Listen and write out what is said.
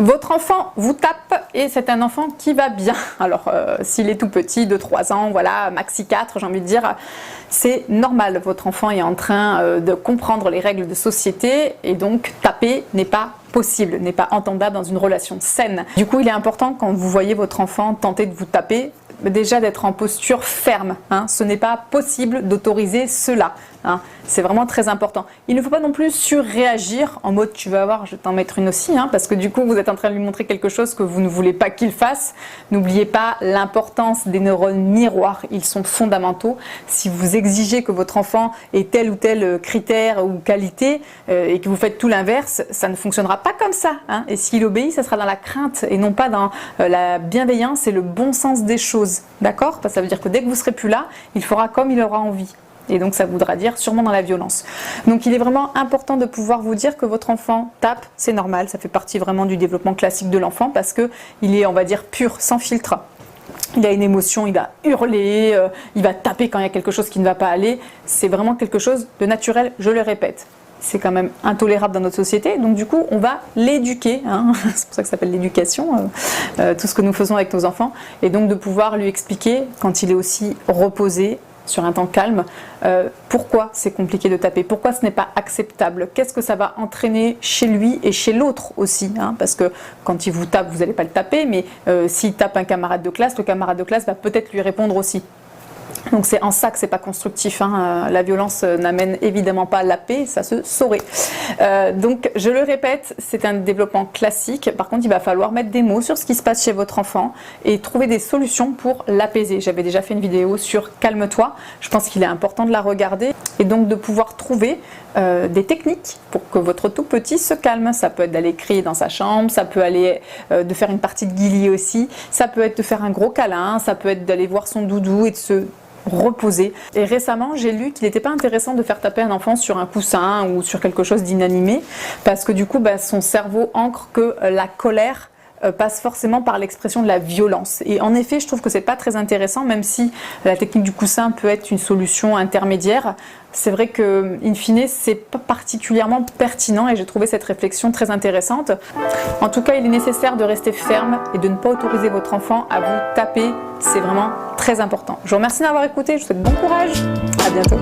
Votre enfant vous tape et c'est un enfant qui va bien. Alors, s'il est tout petit, de 3 ans, voilà, maxi 4, j'ai envie de dire, c'est normal. Votre enfant est en train de comprendre les règles de société et donc taper n'est pas possible, n'est pas entendable dans une relation saine. Du coup, il est important quand vous voyez votre enfant tenter de vous taper, déjà d'être en posture ferme. Hein. Ce n'est pas possible d'autoriser cela. Hein. C'est vraiment très important. Il ne faut pas non plus surréagir en mode tu vas voir, je vais t'en mettre une aussi, hein, parce que du coup vous êtes en train de lui montrer quelque chose que vous ne voulez pas qu'il fasse. N'oubliez pas l'importance des neurones miroirs, ils sont fondamentaux. Si vous exigez que votre enfant ait tel ou tel critère ou qualité et que vous faites tout l'inverse, ça ne fonctionnera pas comme ça. Hein. Et s'il obéit, ça sera dans la crainte et non pas dans la bienveillance et le bon sens des choses. D'accord ? Ça veut dire que dès que vous ne serez plus là, il fera comme il aura envie. Et donc ça voudra dire sûrement dans la violence. Donc il est vraiment important de pouvoir vous dire que votre enfant tape, c'est normal, ça fait partie vraiment du développement classique de l'enfant parce qu'il est, on va dire, pur, sans filtre. Il a une émotion, il va hurler, il va taper quand il y a quelque chose qui ne va pas aller. C'est vraiment quelque chose de naturel, je le répète. C'est quand même intolérable dans notre société, donc du coup on va l'éduquer, hein. C'est pour ça que ça s'appelle l'éducation, tout ce que nous faisons avec nos enfants, et donc de pouvoir lui expliquer quand il est aussi reposé, sur un temps calme, pourquoi c'est compliqué de taper, pourquoi ce n'est pas acceptable, qu'est-ce que ça va entraîner chez lui et chez l'autre aussi, hein, parce que quand il vous tape, vous n'allez pas le taper, mais s'il tape un camarade de classe, le camarade de classe va peut-être lui répondre aussi. Donc c'est en ça que c'est pas constructif, hein. La violence n'amène évidemment pas la paix, ça se saurait. Donc je le répète, c'est un développement classique. Par contre, il va falloir mettre des mots sur ce qui se passe chez votre enfant et trouver des solutions pour l'apaiser. J'avais déjà fait une vidéo sur calme-toi. Je pense qu'il est important de la regarder et donc de pouvoir trouver des techniques pour que votre tout petit se calme. Ça peut être d'aller crier dans sa chambre, ça peut aller de faire une partie de guillis aussi, ça peut être de faire un gros câlin, ça peut être d'aller voir son doudou et de se reposer. Et récemment, j'ai lu qu'il n'était pas intéressant de faire taper un enfant sur un coussin ou sur quelque chose d'inanimé parce que du coup, son cerveau ancre que la colère passe forcément par l'expression de la violence. Et en effet, je trouve que c'est pas très intéressant, même si la technique du coussin peut être une solution intermédiaire. C'est vrai que, in fine, c'est pas particulièrement pertinent et j'ai trouvé cette réflexion très intéressante. En tout cas, il est nécessaire de rester ferme et de ne pas autoriser votre enfant à vous taper. C'est vraiment très important. Je vous remercie d'avoir écouté, je vous souhaite bon courage. À bientôt.